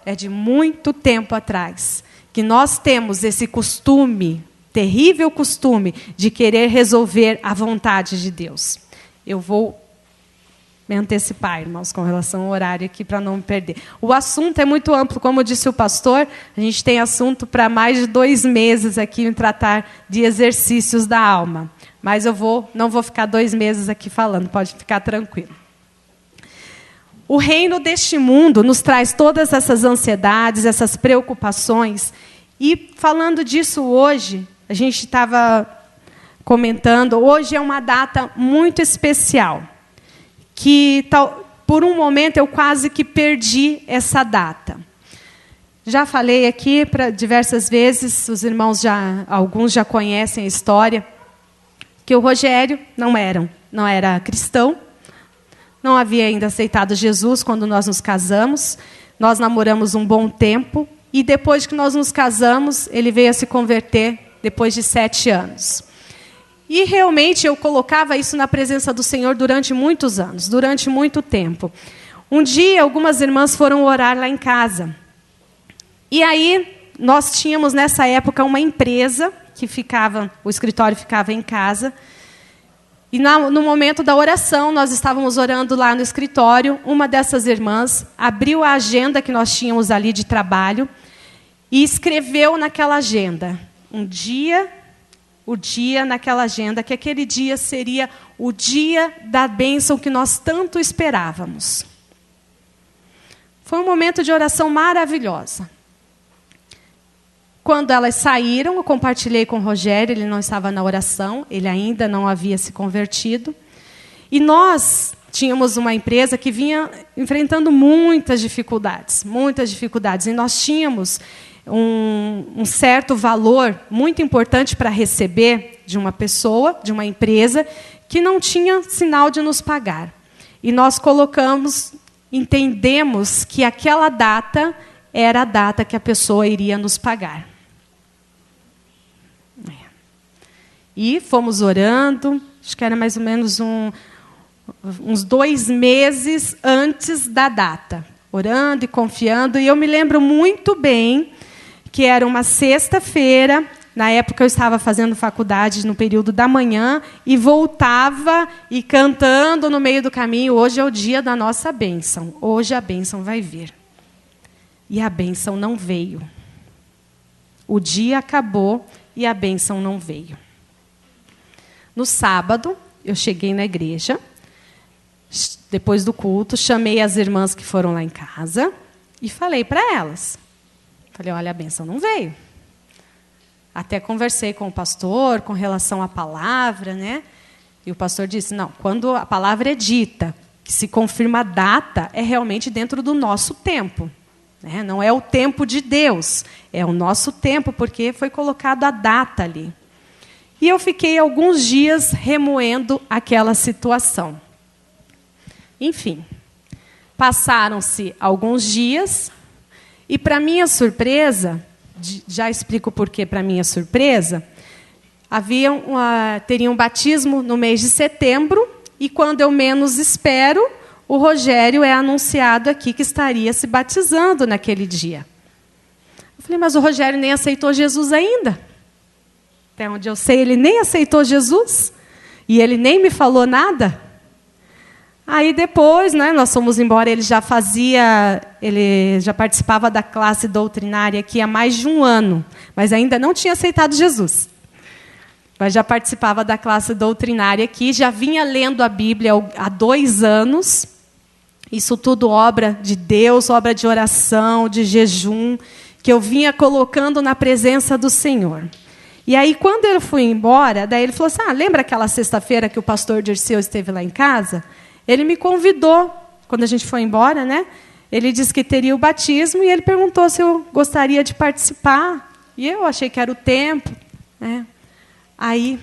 é de muito tempo atrás, que nós temos esse costume, terrível costume, de querer resolver a vontade de Deus. Eu vou me antecipar, irmãos, com relação ao horário aqui, para não me perder. O assunto é muito amplo, como disse o pastor, a gente tem assunto para mais de 2 meses aqui em tratar de exercícios da alma. Mas eu não vou ficar 2 meses aqui falando, pode ficar tranquilo. O reino deste mundo nos traz todas essas ansiedades, essas preocupações. E falando disso hoje, a gente estava comentando, hoje é uma data muito especial, que por um momento eu quase que perdi essa data. Já falei aqui diversas vezes, os irmãos alguns já conhecem a história, que o Rogério não era cristão, não havia ainda aceitado Jesus quando nós nos casamos. Nós namoramos um bom tempo e depois que nós nos casamos, ele veio a se converter depois de 7 anos. E realmente eu colocava isso na presença do Senhor durante muitos anos, durante muito tempo. Um dia, algumas irmãs foram orar lá em casa. E aí, nós tínhamos nessa época uma empresa o escritório ficava em casa. E no momento da oração, nós estávamos orando lá no escritório, uma dessas irmãs abriu a agenda que nós tínhamos ali de trabalho e escreveu naquela agenda, o dia naquela agenda, que aquele dia seria o dia da bênção que nós tanto esperávamos. Foi um momento de oração maravilhosa. Quando elas saíram, eu compartilhei com o Rogério, ele não estava na oração, ele ainda não havia se convertido. E nós tínhamos uma empresa que vinha enfrentando muitas dificuldades. E nós tínhamos um certo valor muito importante para receber de uma pessoa, de uma empresa, que não tinha sinal de nos pagar. E nós entendemos que aquela data era a data que a pessoa iria nos pagar. E fomos orando, acho que era mais ou menos uns 2 meses antes da data. Orando e confiando. E eu me lembro muito bem que era uma sexta-feira, Na época eu estava fazendo faculdade no período da manhã e voltava e cantando no meio do caminho. Hoje é o dia da nossa bênção. Hoje a bênção vai vir. E a bênção não veio. O dia acabou e a bênção não veio. No sábado, eu cheguei na igreja, depois do culto, chamei as irmãs que foram lá em casa e falei para elas. Falei, olha, a bênção não veio. Até conversei com o pastor com relação à palavra, né? E o pastor disse, não, quando a palavra é dita, que se confirma a data, é realmente dentro do nosso tempo. Né? Não é o tempo de Deus, é o nosso tempo, porque foi colocado a data ali. E eu fiquei alguns dias remoendo aquela situação. Enfim, passaram-se alguns dias e, para minha surpresa, já explico por que para minha surpresa, teria um batismo no mês de setembro e, quando eu menos espero, o Rogério é anunciado aqui que estaria se batizando naquele dia. Eu falei, mas o Rogério nem aceitou Jesus ainda. Até onde eu sei, ele nem aceitou Jesus. E ele nem me falou nada. Aí depois, né, nós fomos embora, ele já participava da classe doutrinária aqui há mais de um ano, mas ainda não tinha aceitado Jesus. Mas já participava da classe doutrinária aqui, já vinha lendo a Bíblia há 2 anos. Isso tudo obra de Deus, obra de oração, de jejum, que eu vinha colocando na presença do Senhor. E aí, quando eu fui embora, daí ele falou assim, lembra aquela sexta-feira que o pastor Dirceu esteve lá em casa? Ele me convidou, quando a gente foi embora, né? Ele disse que teria o batismo e ele perguntou se eu gostaria de participar. E eu achei que era o tempo, né? Aí,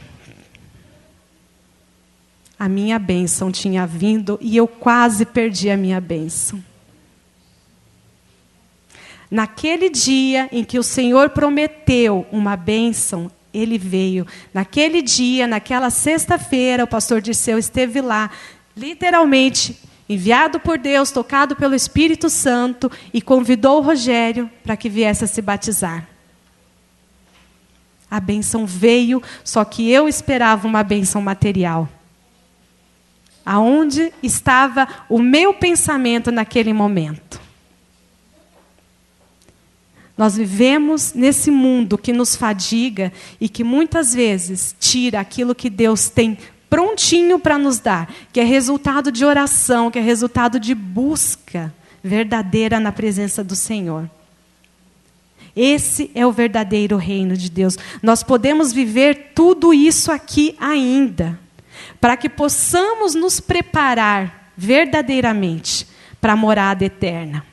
a minha bênção tinha vindo e eu quase perdi a minha bênção. Naquele dia em que o Senhor prometeu uma bênção, ele veio. Naquele dia, naquela sexta-feira, o pastor Dirceu esteve lá, literalmente, enviado por Deus, tocado pelo Espírito Santo, e convidou o Rogério para que viesse a se batizar. A bênção veio, só que eu esperava uma bênção material. Aonde estava o meu pensamento naquele momento? Nós vivemos nesse mundo que nos fadiga e que muitas vezes tira aquilo que Deus tem prontinho para nos dar, que é resultado de oração, que é resultado de busca verdadeira na presença do Senhor. Esse é o verdadeiro reino de Deus. Nós podemos viver tudo isso aqui ainda, para que possamos nos preparar verdadeiramente para a morada eterna.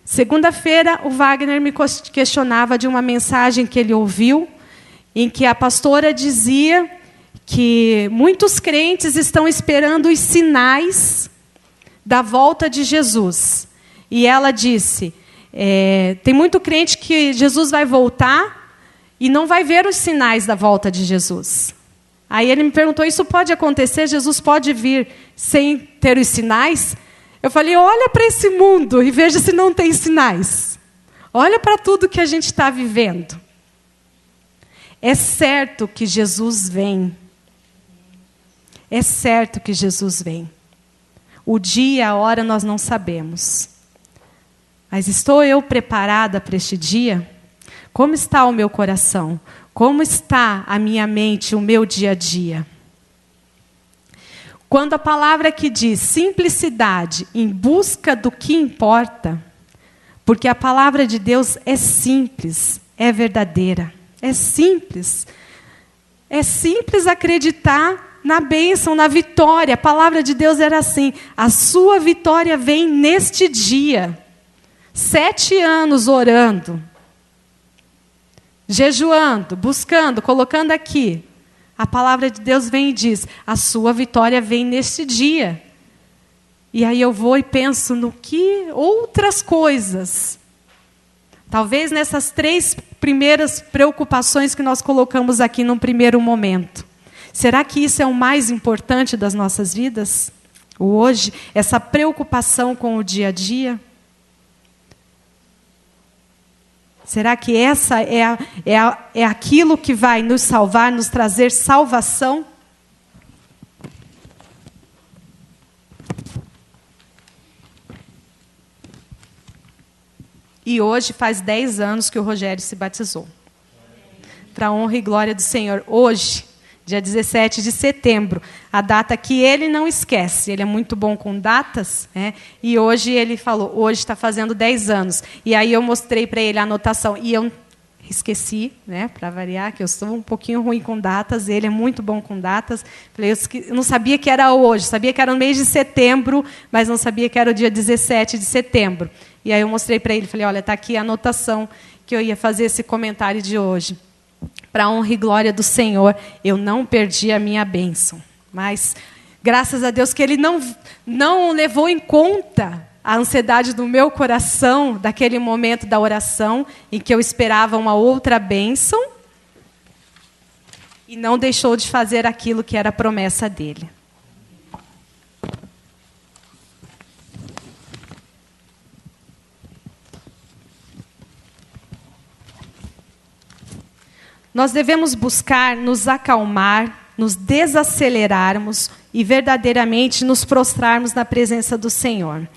Segunda-feira, o Wagner me questionava de uma mensagem que ele ouviu, em que a pastora dizia que muitos crentes estão esperando os sinais da volta de Jesus. E ela disse, tem muito crente que Jesus vai voltar e não vai ver os sinais da volta de Jesus. Aí ele me perguntou, isso pode acontecer? Jesus pode vir sem ter os sinais? Eu falei, olha para esse mundo e veja se não tem sinais. Olha para tudo que a gente está vivendo. É certo que Jesus vem. É certo que Jesus vem. O dia e a hora nós não sabemos. Mas estou eu preparada para este dia? Como está o meu coração? Como está a minha mente, o meu dia a dia? Quando a palavra que diz simplicidade em busca do que importa, porque a palavra de Deus é simples, é verdadeira, é simples. É simples acreditar na bênção, na vitória. A palavra de Deus era assim, a sua vitória vem neste dia. 7 anos orando, jejuando, buscando, colocando aqui. A palavra de Deus vem e diz, a sua vitória vem neste dia. E aí eu vou e penso no que outras coisas. Talvez nessas 3 primeiras preocupações que nós colocamos aqui num primeiro momento. Será que isso é o mais importante das nossas vidas? O hoje, essa preocupação com o dia a dia? Será que essa é aquilo que vai nos salvar, nos trazer salvação? E hoje faz 10 anos que o Rogério se batizou. Para a honra e glória do Senhor. Hoje, dia 17 de setembro, a data que ele não esquece. Ele é muito bom com datas, né? E hoje ele falou, hoje está fazendo 10 anos. E aí eu mostrei para ele a anotação. E eu esqueci, né, para variar, que eu sou um pouquinho ruim com datas, ele é muito bom com datas. Falei, eu não sabia que era hoje, sabia que era no mês de setembro, mas não sabia que era o dia 17 de setembro. E aí eu mostrei para ele, falei, olha, está aqui a anotação que eu ia fazer esse comentário de hoje. Para a honra e glória do Senhor, eu não perdi a minha bênção. Mas, graças a Deus, que Ele não levou em conta a ansiedade do meu coração, daquele momento da oração, em que eu esperava uma outra bênção, e não deixou de fazer aquilo que era a promessa dEle. Nós devemos buscar nos acalmar, nos desacelerarmos e verdadeiramente nos prostrarmos na presença do Senhor.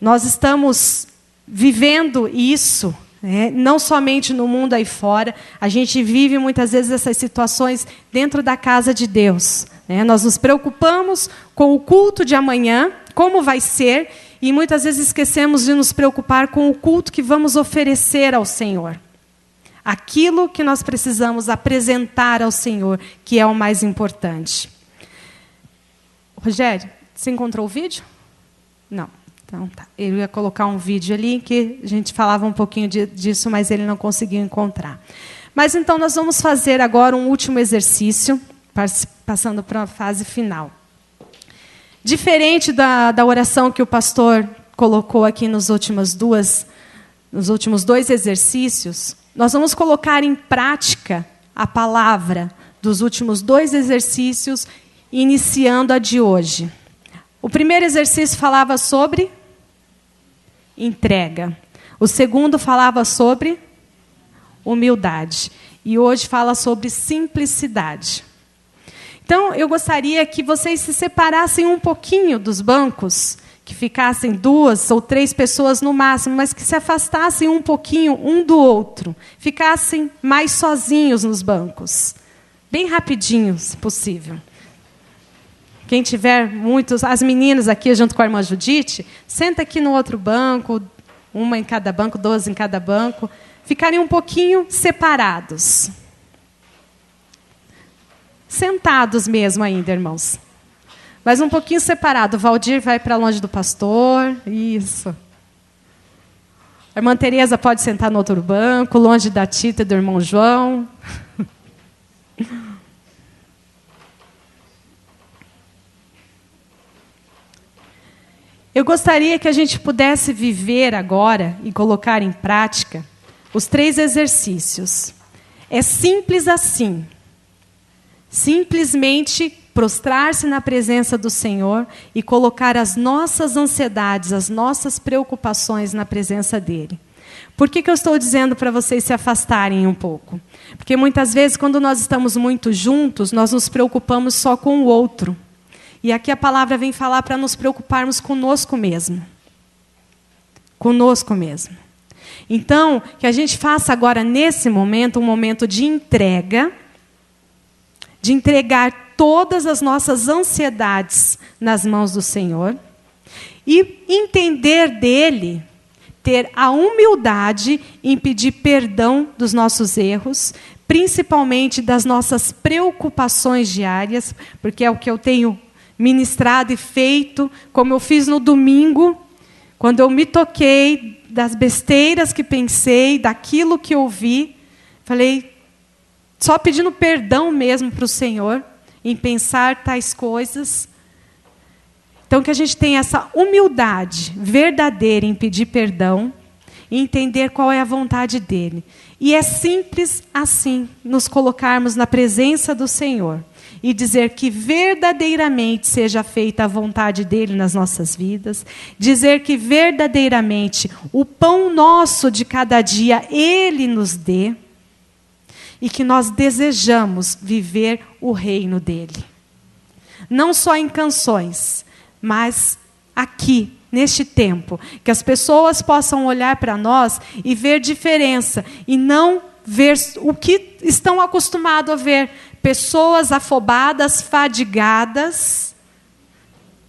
Nós estamos vivendo isso, né? Não somente no mundo aí fora, a gente vive muitas vezes essas situações dentro da casa de Deus, né? Nós nos preocupamos com o culto de amanhã, como vai ser, e muitas vezes esquecemos de nos preocupar com o culto que vamos oferecer ao Senhor. Aquilo que nós precisamos apresentar ao Senhor, que é o mais importante. Rogério, você encontrou o vídeo? Não. Então, tá. Eu ia colocar um vídeo ali que a gente falava um pouquinho disso, mas ele não conseguiu encontrar. Mas então nós vamos fazer agora um último exercício, passando para a fase final. Diferente da oração que o pastor colocou aqui nos últimos 2 exercícios, nós vamos colocar em prática a palavra dos últimos 2 exercícios, iniciando a de hoje. O primeiro exercício falava sobre entrega. O segundo falava sobre humildade. E hoje fala sobre simplicidade. Então, eu gostaria que vocês se separassem um pouquinho dos bancos, que ficassem 2 ou 3 pessoas no máximo, mas que se afastassem um pouquinho um do outro. Ficassem mais sozinhos nos bancos. Bem rapidinho, se possível. Quem tiver muitos, as meninas aqui junto com a irmã Judite, senta aqui no outro banco, uma em cada banco, 2 em cada banco, ficarem um pouquinho separados. Sentados mesmo ainda, irmãos. Mas um pouquinho separado. O Valdir vai para longe do pastor. Isso. A irmã Tereza pode sentar no outro banco, longe da Tita e do irmão João. Eu gostaria que a gente pudesse viver agora e colocar em prática os 3 exercícios. É simples assim. Simplesmente prostrar-se na presença do Senhor e colocar as nossas ansiedades, as nossas preocupações na presença dEle. Por que eu estou dizendo para vocês se afastarem um pouco? Porque muitas vezes, quando nós estamos muito juntos, nós nos preocupamos só com o outro. E aqui a palavra vem falar para nos preocuparmos conosco mesmo. Conosco mesmo. Então, que a gente faça agora, nesse momento, um momento de entrega, de entregar todas as nossas ansiedades nas mãos do Senhor e entender dEle, ter a humildade em pedir perdão dos nossos erros, principalmente das nossas preocupações diárias, porque é o que eu tenho ministrado e feito, como eu fiz no domingo, quando eu me toquei das besteiras que pensei, daquilo que ouvi, falei, só pedindo perdão mesmo para o Senhor, em pensar tais coisas. Então, que a gente tenha essa humildade verdadeira em pedir perdão e entender qual é a vontade dele. E é simples assim, nos colocarmos na presença do Senhor e dizer que verdadeiramente seja feita a vontade dele nas nossas vidas, dizer que verdadeiramente o pão nosso de cada dia ele nos dê, e que nós desejamos viver o reino dele. Não só em canções, mas aqui, neste tempo, que as pessoas possam olhar para nós e ver diferença, e não ver o que estão acostumados a ver, pessoas afobadas, fadigadas,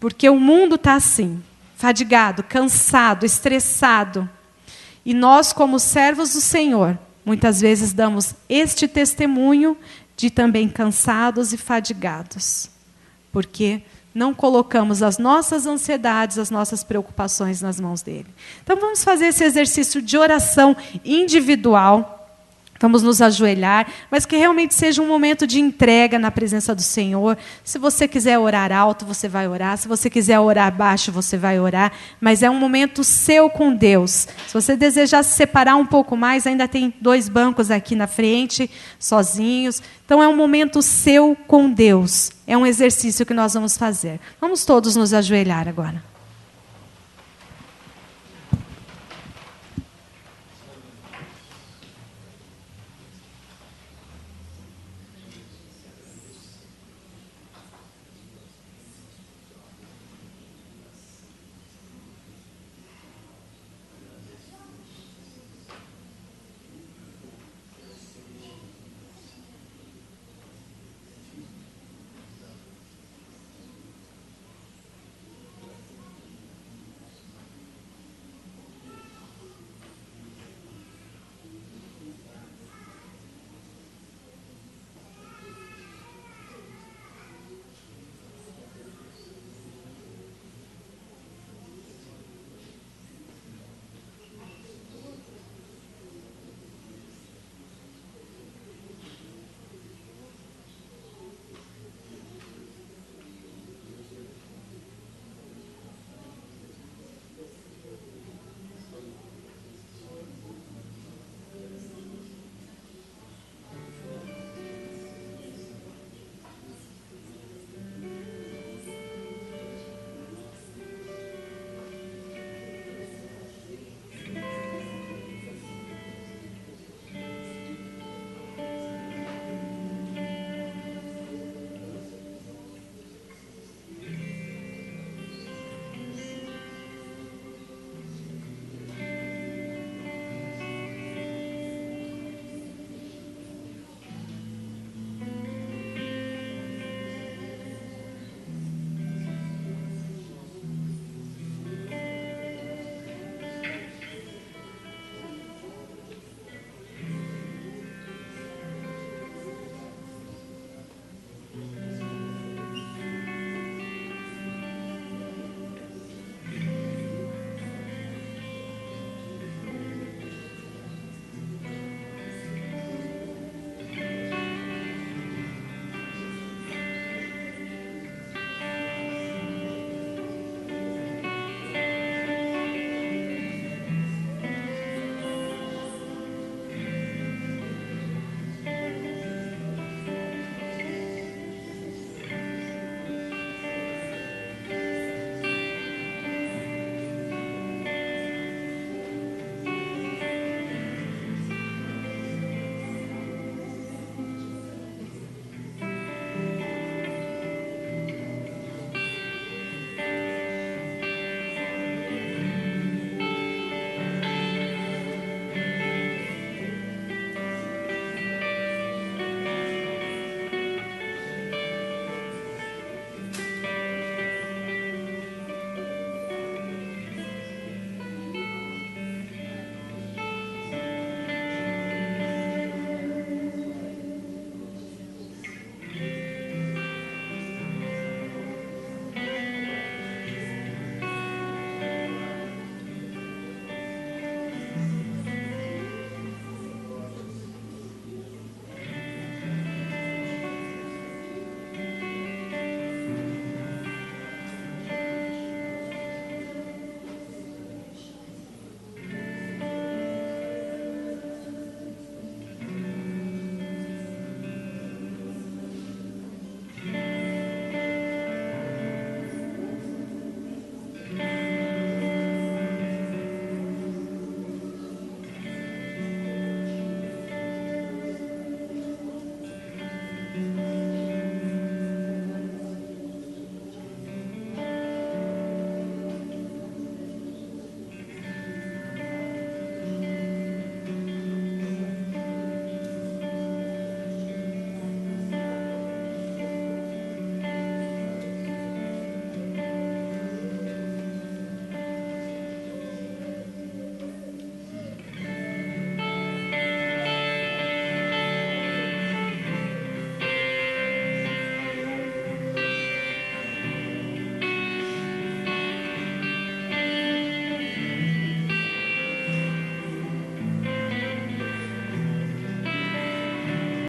porque o mundo está assim, fadigado, cansado, estressado. E nós, como servos do Senhor, muitas vezes damos este testemunho de também cansados e fadigados, porque não colocamos as nossas ansiedades, as nossas preocupações nas mãos dele. Então vamos fazer esse exercício de oração individual. Vamos nos ajoelhar, mas que realmente seja um momento de entrega na presença do Senhor. Se você quiser orar alto, você vai orar. Se você quiser orar baixo, você vai orar. Mas é um momento seu com Deus. Se você desejar se separar um pouco mais, ainda tem 2 bancos aqui na frente, sozinhos. Então é um momento seu com Deus. É um exercício que nós vamos fazer. Vamos todos nos ajoelhar agora.